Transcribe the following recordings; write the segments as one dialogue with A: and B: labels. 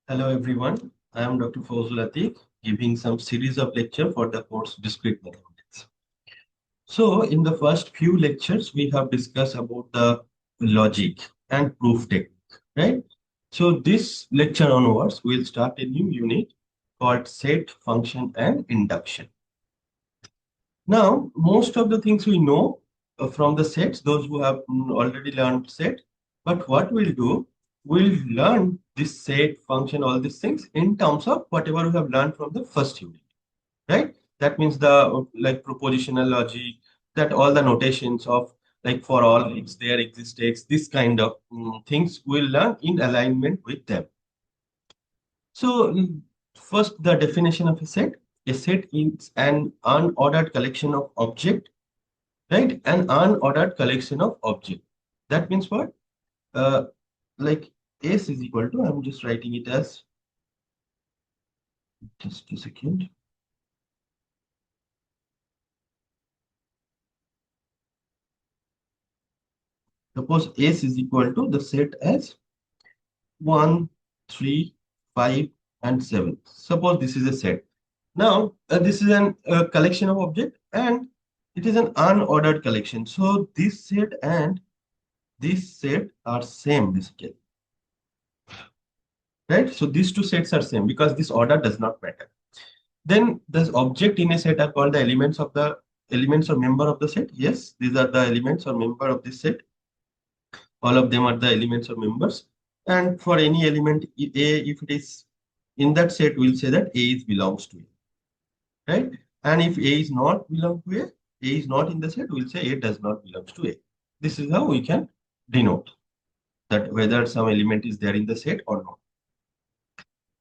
A: Hello everyone, I am Dr. Fawzul Atiq giving some series of lecture for the course Discrete Mathematics. So in the first few lectures we have discussed about the logic and proof technique, right? So this lecture onwards we'll start a new unit called set, function and induction. Now most of the things we know from the sets, those who have already learned set, but what we'll do, we'll learn this set, function, all these things in terms of whatever we have learned from the first unit, right? That means the like propositional logic, that all the notations of like for all x there exists x, this kind of things we'll learn in alignment with them. So first the definition of a set. A set is an unordered collection of object, right? An unordered collection of object. That means what? Uh, like S is equal to, I'm just writing it as, just a second. Suppose S is equal to the set as 1, 3, 5, and 7. Suppose this is a set. Now, this is an collection of object and it is an unordered collection. So this set and this set are same basically, right? So these two sets are same because this order does not matter. Then the object in a set are called the elements or member of the set. Yes, these are the elements or member of this set. All of them are the elements or members. And for any element A, if it is in that set, we'll say that A is belongs to A, right? And if A is not belong to A is not in the set, we'll say A does not belongs to A. This is how we can denote that whether some element is there in the set or not.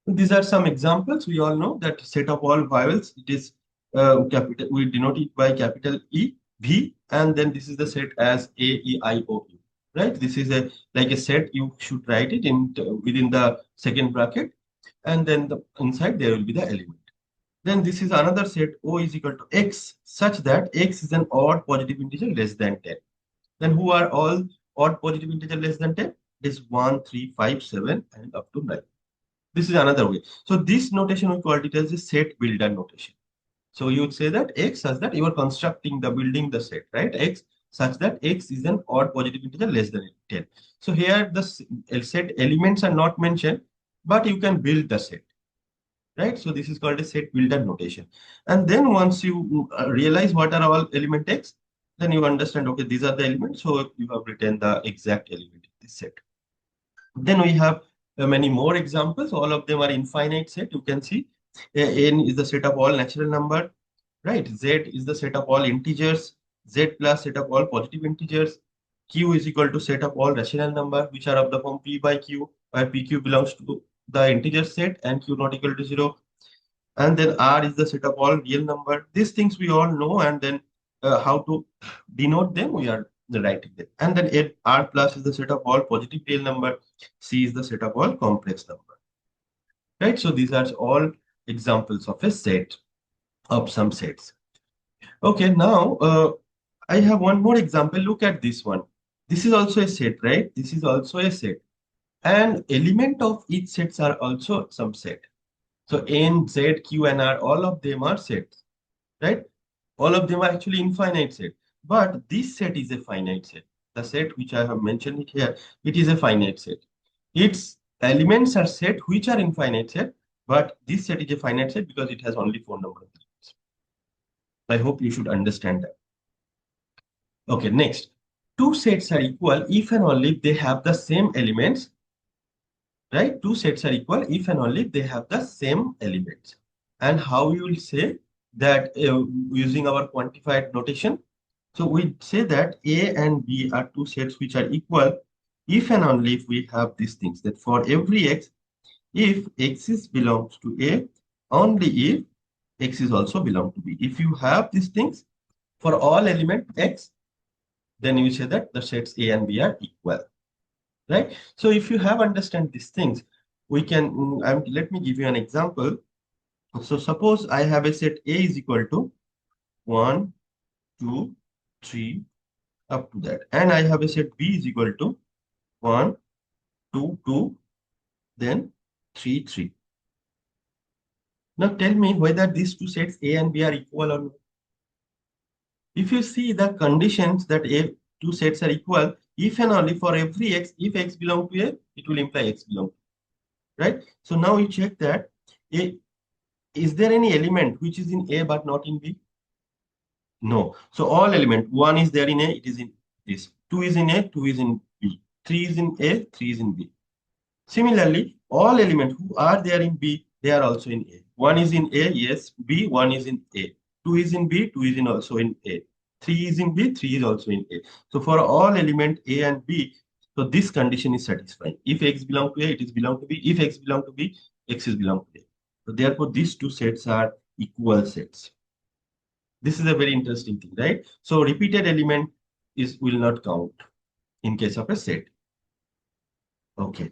A: These are some examples. We all know that set of all vowels, it is capital, we denote it by capital E, V, and then this is the set as A, E, I, O, U, right? This is a like a set, you should write it in within the second bracket, and then the inside there will be the element. Then this is another set, O is equal to X, such that X is an odd positive integer less than 10. Then who are all odd positive integer less than 10? It is 1, 3, 5, 7, and up to 9. This is another way. So this notation we call it as a set builder notation. So you would say that X such that you are constructing the building the set, right? X such that X is an odd positive integer less than 10. So here the set elements are not mentioned, but you can build the set, right? So this is called a set builder notation. And then once you realize what are all element X, then you understand, okay, these are the elements. So you have written the exact element in this set. Then we have many more examples. All of them are infinite set. You can see n is the set of all natural number, right? Z is the set of all integers. Z plus set of all positive integers. Q is equal to set of all rational number, which are of the form P by Q, where PQ belongs to the integer set and Q not equal to 0. And then R is the set of all real number. These things we all know, and then how to denote them, we are writing them. And then R plus is the set of all positive real number. C is the set of all complex number, right? So these are all examples of a set of some sets. Okay, now I have one more example. Look at this one. This is also a set, right? This is also a set. And element of each sets are also some set. So N, Z, Q, and R, all of them are sets, right? All of them are actually infinite set. But this set is a finite set. The set which I have mentioned it here, it is a finite set. Its elements are set which are infinite set, but this set is a finite set because it has only 4 number of elements. I hope you should understand that. Okay, next. Two sets are equal if and only if they have the same elements, right? Two sets are equal if and only if they have the same elements. And how you will say that using our quantified notation? So we say that A and B are two sets which are equal if and only if we have these things, that for every x, if x is belongs to A, only if x is also belong to B. If you have these things for all element x, then you say that the sets A and B are equal, right? So if you have understand these things, we can, let me give you an example. So suppose I have a set A is equal to 1, 2, 3, up to that. And I have a set B is equal to 1, 2, 2, then 3, 3. Now tell me whether these two sets A and B are equal or not. If you see the conditions that A two sets are equal, if and only for every x, if x belong to A, it will imply x belong to A, right? So now we check that A, is there any element which is in A but not in B? No. So all element, 1 is there in A, it is in this. 2 is in A, 2 is in B. 3 is in A, 3 is in B. Similarly, all elements who are there in B, they are also in A. 1 is in A, yes. B, 1 is in A. 2 is in B, 2 is in also in A. 3 is in B, 3 is also in A. So for all element A and B, so this condition is satisfying. If X belong to A, it is belong to B. If X belong to B, X is belong to A. So therefore, these two sets are equal sets. This is a very interesting thing, right? So repeated element is will not count in case of a set. Okay.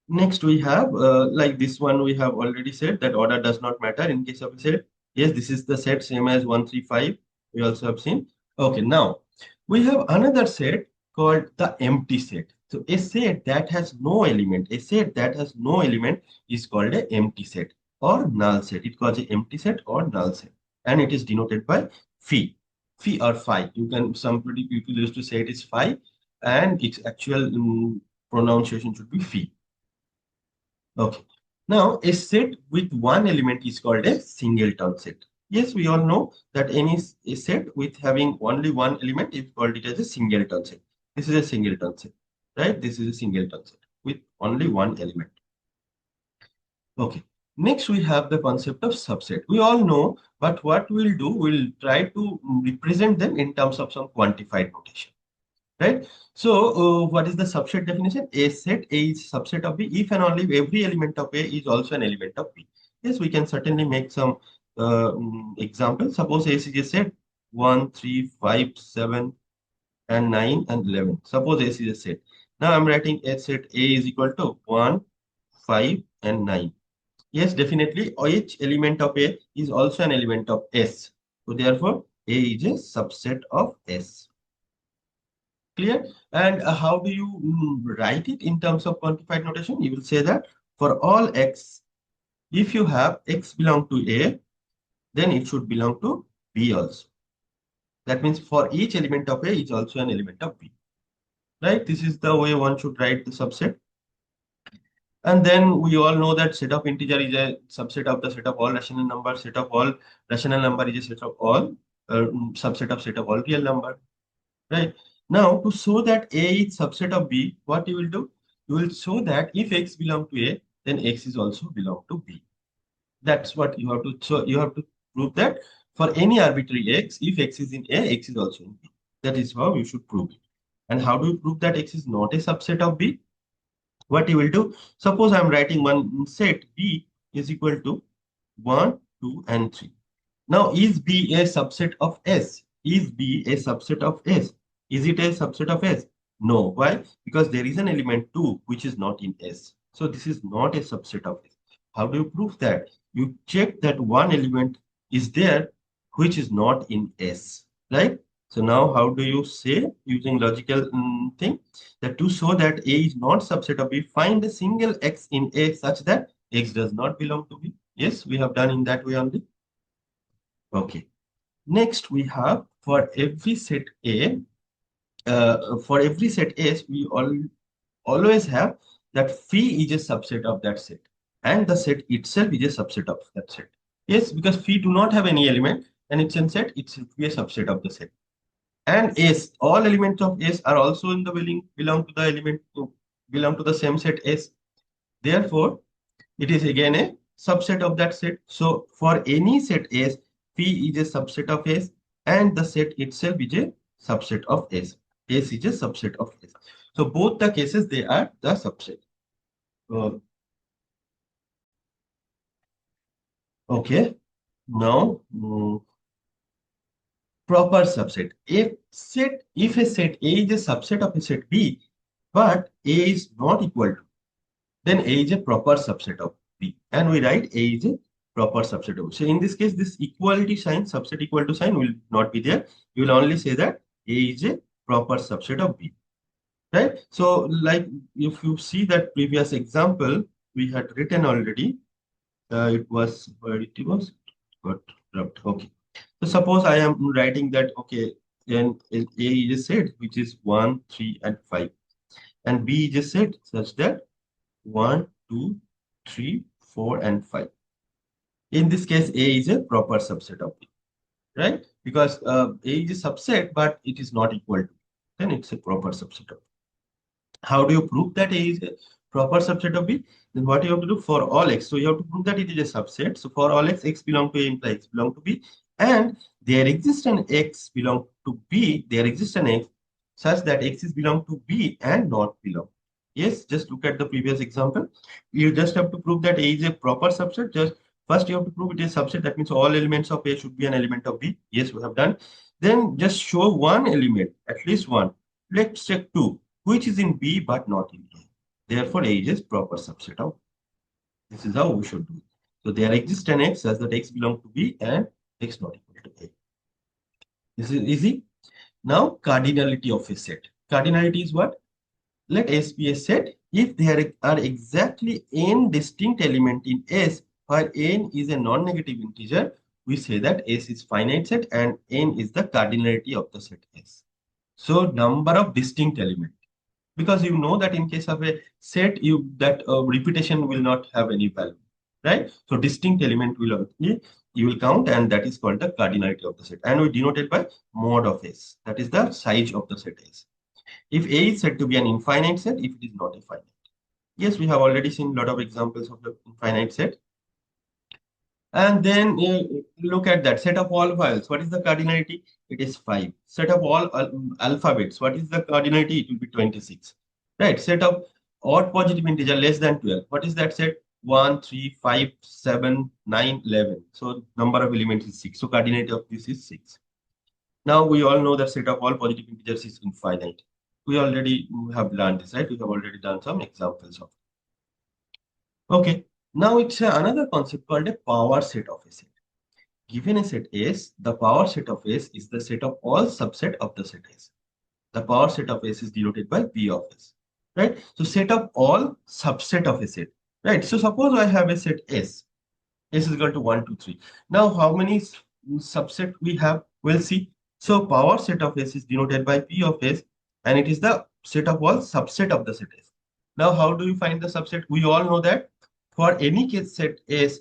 A: Next, we have like this one, we have already said that order does not matter in case of a set. Yes, this is the set same as 1, 3, 5. We also have seen. Okay, now we have another set called the empty set. So a set that has no element, a set that has no element is called an empty set or null set. It calls an empty set or null set, and it is denoted by phi. Phi or phi. You can, some pretty people used to say it is phi, and its actual pronunciation should be phi. Okay. Now, a set with one element is called a singleton set. Yes, we all know that a set with having only one element is called it as a singleton set. This is a singleton set, right? This is a singleton set with only one element. Okay. Next, we have the concept of subset. We all know, but what we'll do, we'll try to represent them in terms of some quantified notation. Right. So, what is the subset definition? A set A is subset of B if and only if every element of A is also an element of B. Yes, we can certainly make some examples. Suppose A is a set 1, 3, 5, 7, and 9 and 11. Suppose A is a set. Now I'm writing a set A is equal to 1, 5, and 9. Yes, definitely. Each element of A is also an element of S. So therefore, A is a subset of S. Clear? And how do you write it in terms of quantified notation? You will say that for all x, if you have x belong to A, then it should belong to B also. That means for each element of A is also an element of B. Right? This is the way one should write the subset. And then we all know that set of integer is a subset of the set of all rational numbers. Set of all rational number is a set of all subset of set of all real number. Right. Now, to show that A is subset of B, what you will do? You will show that if X belong to A, then X is also belong to B. That's what you have to. So you have to prove that for any arbitrary X, if X is in A, X is also in B. That is how you should prove it. And how do you prove that X is not a subset of B? What you will do? Suppose I am writing one set B is equal to 1, 2, and 3. Now, is B a subset of S? Is B a subset of S? Is it a subset of S? No. Why? Because there is an element 2 which is not in S. So this is not a subset of S. How do you prove that? You check that one element is there which is not in S, right? So now how do you say using logical thing that to show that A is not subset of B, find a single X in A such that X does not belong to B. Yes, we have done in that way only. Okay. Next, we have for every set A, for every set S, we always have that phi is a subset of that set, and the set itself is a subset of that set. Yes, because phi do not have any element, and it's in set, it should be a subset of the set. And S, all elements of S are also in the belong to the element belong to the same set S. Therefore, it is again a subset of that set. So for any set S, P is a subset of S and the set itself is a subset of S. S is a subset of S. So both the cases, they are the subset. Uh, okay. Now, proper subset. If a set A is a subset of a set B, but A is not equal to, then A is a proper subset of B. And we write A is a proper subset of B. So in this case, this equality sign, subset equal to sign will not be there. You will only say that A is a proper subset of B. Right? So like if you see that previous example, we had written already. It was where it was got dropped. Okay. So suppose I am writing that okay, then A is a set which is 1, 3, and 5, and B is a set such that 1, 2, 3, 4, and 5. In this case, A is a proper subset of B, right? Because A is a subset, but it is not equal to B. Then it's a proper subset of B. How do you prove that A is a proper subset of B? Then what you have to do for all x. So you have to prove that it is a subset. So for all x, x belong to A implies x belong to B. And there exists an x belong to B, there exists an x such that x is belong to B and not belong. Yes, just look at the previous example. You just have to prove that A is a proper subset. Just first you have to prove it is a subset. That means all elements of A should be an element of B. Yes, we have done. Then just show one element, at least one. Let's check two, which is in B but not in A. Therefore, A is proper subset of. This is how we should do it. So there exists an x such that x belong to B and x not equal to A. This is easy. Now, cardinality of a set. Cardinality is what? Let S be a set if there are exactly n distinct elements in S, where n is a non-negative integer. We say that S is finite set and n is the cardinality of the set S. So number of distinct elements, because you know that in case of a set, that repetition will not have any value, right? So distinct element will only you will count, and that is called the cardinality of the set, and we denote it by mod of S. That is the size of the set S. If A is said to be an infinite set, if it is not a finite. Yes, we have already seen a lot of examples of the infinite set. And then look at that set of all files. What is the cardinality? It is 5. Set of all alphabets. What is the cardinality? It will be 26. Right. Set of odd positive integer less than 12. What is that set? 1, 3, 5, 7, 9, 11. So number of elements is 6. So cardinality of this is 6. Now we all know that set of all positive integers is infinite. We already have learned this, right? We have already done some examples of it. Okay. Now it's another concept called a power set of a set. Given a set S, the power set of S is the set of all subset of the set S. The power set of S is denoted by P of S, right? So set of all subset of a set, right? So suppose I have a set S. S is equal to 1, 2, 3. Now how many subset we have? We'll see. So power set of S is denoted by P of S, and it is the set of all subset of the set S. Now how do you find the subset? We all know that for any case set S,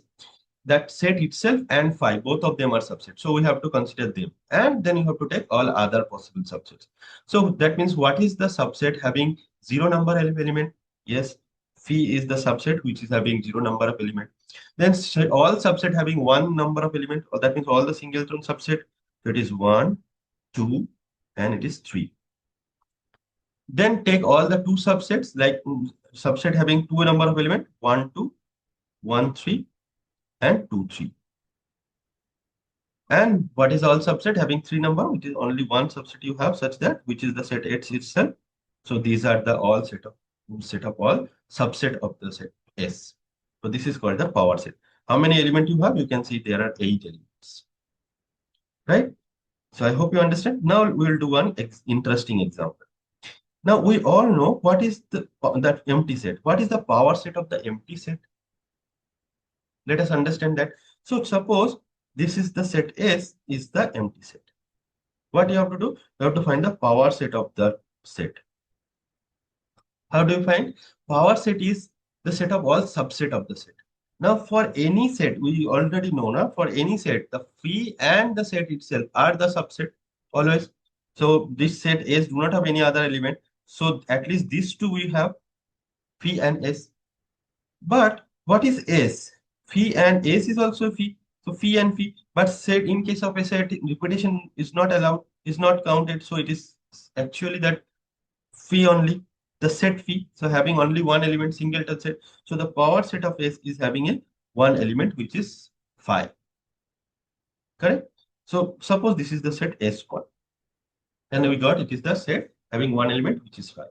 A: that set itself and phi, both of them are subsets. So we have to consider them. And then you have to take all other possible subsets. So that means what is the subset having zero number of element? Yes, phi is the subset which is having zero number of element. Then all subset having one number of element, or that means all the singleton subset. So it is 1, 2, and it is 3. Then take all the two subsets, like subset having two number of element, 1, 2, 1, 3, and 2, 3. And what is all subset having three number, which is only one subset you have, such that which is the set H itself. So these are the all set of all subset of the set S. So this is called the power set. How many elements you have? You can see there are 8 elements, right? So I hope you understand. Now we will do one interesting example. Now we all know what is that empty set. What is the power set of the empty set? Let us understand that. So suppose this is the set S is the empty set. What you have to do? You have to find the power set of the set. How do you find? Power set is the set of all subset of the set. Now for any set, we already know now, for any set, the phi and the set itself are the subset always. So this set S do not have any other element. So at least these two we have, phi and S. But what is S? Phi and S is also phi. So phi and phi. But set in case of a set, repetition is not allowed, is not counted. So it is actually that phi only, the set phi. So having only one element, singleton set. So the power set of S is having a one element, which is phi. Correct? So suppose this is the set S1. And we got it is the set having one element, which is phi.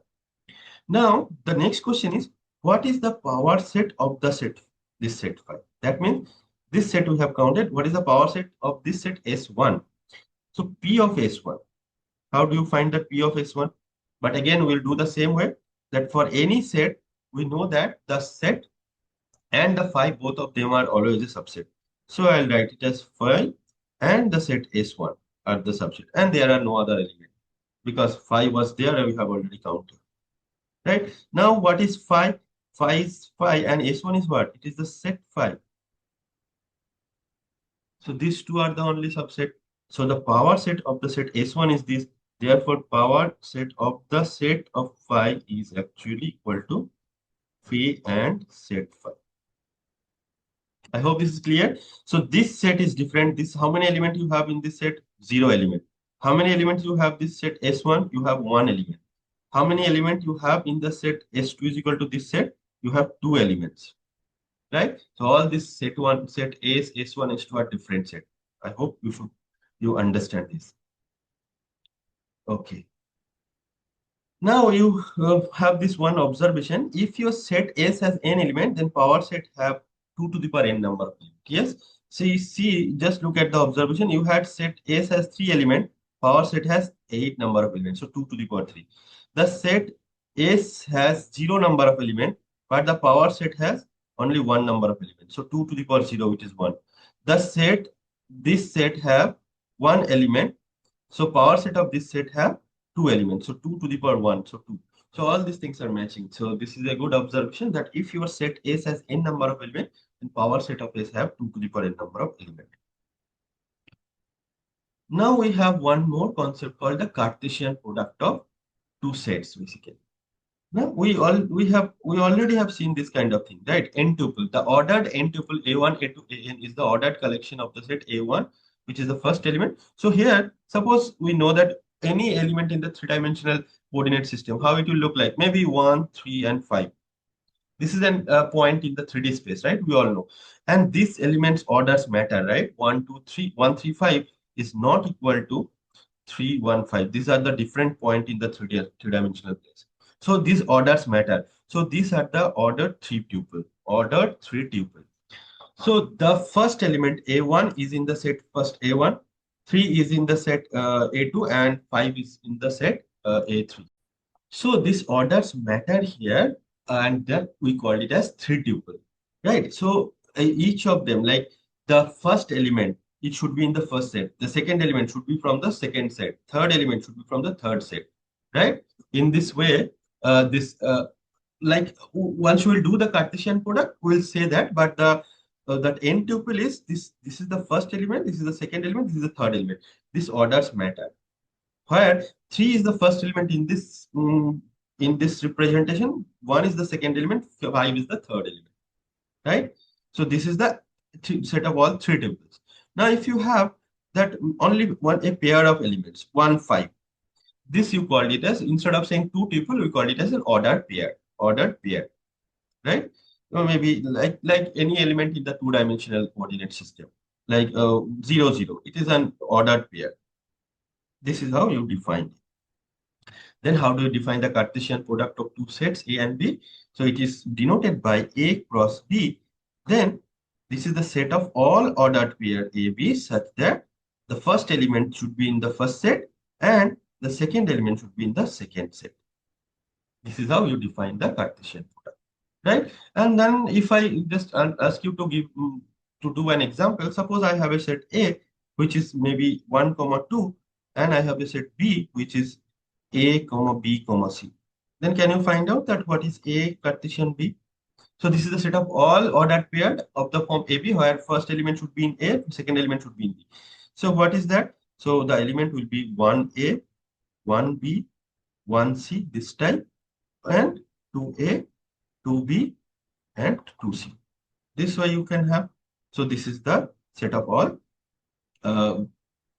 A: Now the next question is, what is the power set of the set, this set phi? That means this set we have counted. What is the power set of this set S1? So P of S1. How do you find the P of S1? But again, we'll do the same way, that for any set, we know that the set and the phi, both of them are always a subset. So I'll write it as phi and the set S1 are the subset, and there are no other element because phi was there and we have already counted. Right? Now what is phi? Phi is phi and S1 is what? It is the set phi. So these two are the only subset. So the power set of the set S1 is this. Therefore, power set of the set of phi is actually equal to phi and set phi. I hope this is clear. So this set is different. This how many elements you have in this set? Zero element. How many elements you have this set S1? You have one element. How many elements you have in the set S2 is equal to this set? You have two elements. Right? So all this set one, set S, S1, S2 are different set. I hope you understand this. Okay. Now you have this one observation. If your set S has n element, then power set have 2 to the power n number of elements. Yes. So you see, just look at the observation. You had set S has 3 element, power set has 8 number of elements. So 2 to the power 3. The set S has 0 number of element, but the power set has only one number of elements. So 2 to the power 0, which is 1. The set, this set have one element. So power set of this set have two elements. So 2 to the power 1. So 2. So all these things are matching. So this is a good observation that if your set S has n number of elements, then power set of S have 2 to the power n number of elements. Now we have one more concept called the Cartesian product of two sets, basically. Now we already have seen this kind of thing, right? N tuple. The ordered n tuple A1, A2, An is the ordered collection of the set A1, which is the first element. So here, suppose we know that any element in the three-dimensional coordinate system, how it will look like? Maybe 1, 3, and 5. This is a point in the 3D space, right? We all know. And these elements orders matter, right? 1, 2, 3, 1, 3, 5 is not equal to 3, 1, 5. These are the different point in the three-dimensional place. So these orders matter. So these are the ordered three tuple. Ordered three tuple. So the first element A1 is in the set first A1, 3 is in the set A2, and 5 is in the set A3. So these orders matter here, and that we call it as three tuple, right? So each of them, like the first element, it should be in the first set. The second element should be from the second set. Third element should be from the third set, right? In this way, this like once we will do the Cartesian product, we'll say that. But the that n tuple is this. This is the first element. This is the second element. This is the third element. These orders matter where 3 is the first element in this representation, 1 is the second element, 5 is the third element, right? So this is the set of all three tuples. Now if you have that only one a pair of elements 1 5, this you called it as, instead of saying two tuple, we call it as an ordered pair, right? Or maybe like any element in the two-dimensional coordinate system, like 0 0, it is an ordered pair. This is how you define it. Then how do you define the Cartesian product of two sets A and B? So it is denoted by A cross B. Then this is the set of all ordered pair AB such that the first element should be in the first set and the second element should be in the second set. This is how you define the Cartesian product, right? And then if I just ask you to give to do an example, suppose I have a set A which is maybe 1 comma 2, and I have a set B which is A comma B comma C. Then can you find out that what is A Cartesian B? So this is the set of all ordered pair of the form AB where first element should be in A, second element should be in B. So what is that? So the element will be 1A, 1B, 1C this time, and 2A, 2B, and 2C. This way you can have. So this is the set of all uh,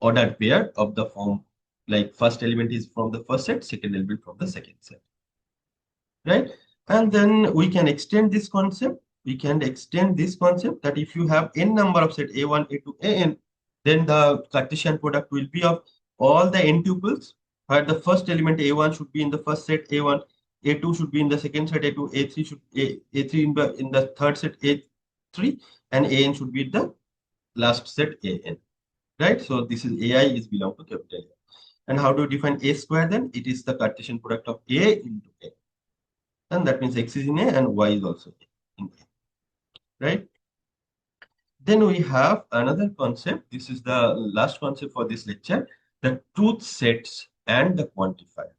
A: ordered pair of the form, like first element is from the first set, second element from the second set, right? And then we can extend this concept. We can extend this concept that if you have n number of set A1, A2, An, then the Cartesian product will be of all the n tuples, where the first element A1 should be in the first set A1, A2 should be in the second set A2, A3 should A3 in the third set A3, and An should be the last set An, right? So this is AI is belong to capital A. And how do you define A square then? It is the Cartesian product of A into A. And that means X is in A and Y is also in A. right? Then we have another concept. This is the last concept for this lecture, the truth sets and the quantifier.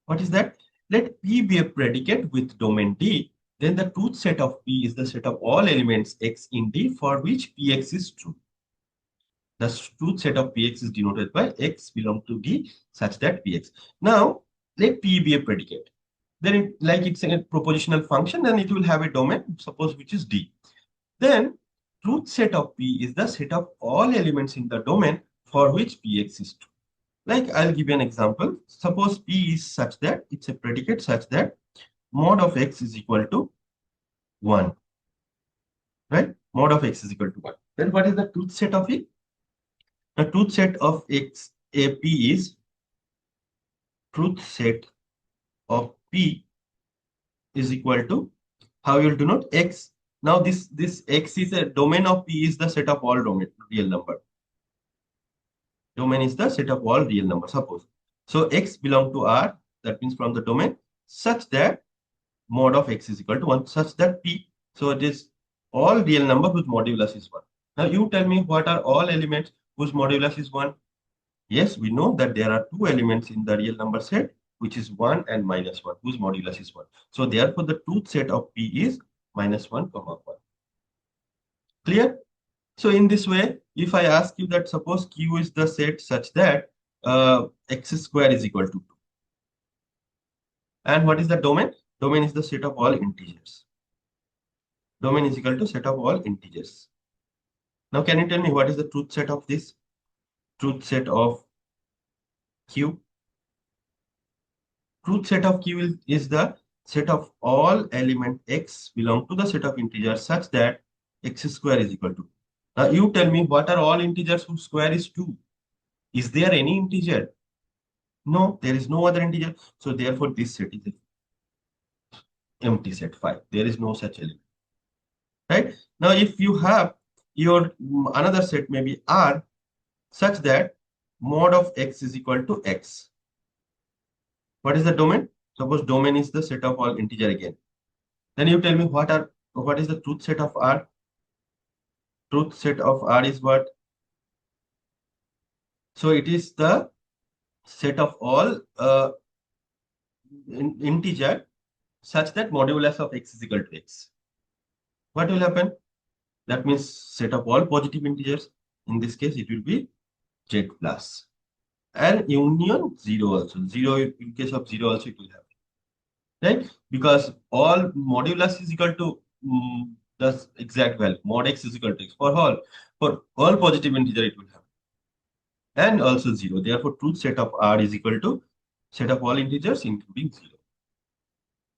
A: What is that? Let P be a predicate with domain D. Then the truth set of P is the set of all elements X in D for which Px is true. The truth set of Px is denoted by X belong to D such that Px. Now, let P be a predicate. Then, like it's a propositional function, then it will have a domain, suppose which is D. Then, truth set of P is the set of all elements in the domain for which Px is true. Like I'll give you an example. Suppose P is such that it's a predicate such that mod of X is equal to 1, right? Mod of X is equal to 1. Then what is the truth set of it? The truth set of X, a P is truth set of P is equal to, how you will denote X. Now this X is a domain of P is the set of all domain real number. Domain is the set of all real numbers, suppose. So X belong to R, that means from the domain, such that mod of X is equal to 1, such that P. So it is all real number whose modulus is 1. Now you tell me what are all elements whose modulus is 1? Yes, we know that there are two elements in the real number set, which is 1 and minus 1, whose modulus is 1. So therefore the truth set of P is minus 1, comma 1. Clear? So in this way, if I ask you that suppose Q is the set such that x square is equal to 2. And what is the domain? Domain is the set of all integers. Domain is equal to set of all integers. Now can you tell me what is the truth set of this? Truth set of Q. Truth set of Q is the set of all element x belong to the set of integers such that x square is equal to 2. Now you tell me what are all integers whose square is 2? Is there any integer? No, there is no other integer. So therefore this set is an empty set 5. There is no such element. Right? Now if you have your another set maybe R such that mod of x is equal to x. What is the domain? Suppose domain is the set of all integer again. Then you tell me what is the truth set of R? Truth set of R is what? So it is the set of all integer such that modulus of x is equal to x. What will happen? That means set of all positive integers. In this case, it will be z plus. And union 0 also. 0 in case of 0 also it will happen. Right? Because all modulus is equal to the exact value. Mod x is equal to x. For all positive integer it will happen. And also 0. Therefore, truth set of R is equal to set of all integers including 0.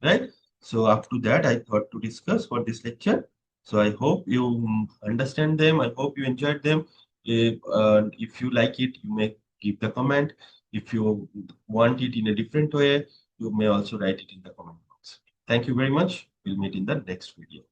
A: Right? So up to that, I thought to discuss for this lecture. So I hope you understand them. I hope you enjoyed them. If you like it, you may give the comment. If you want it in a different way, you may also write it in the comment box. Thank you very much. We'll meet in the next video.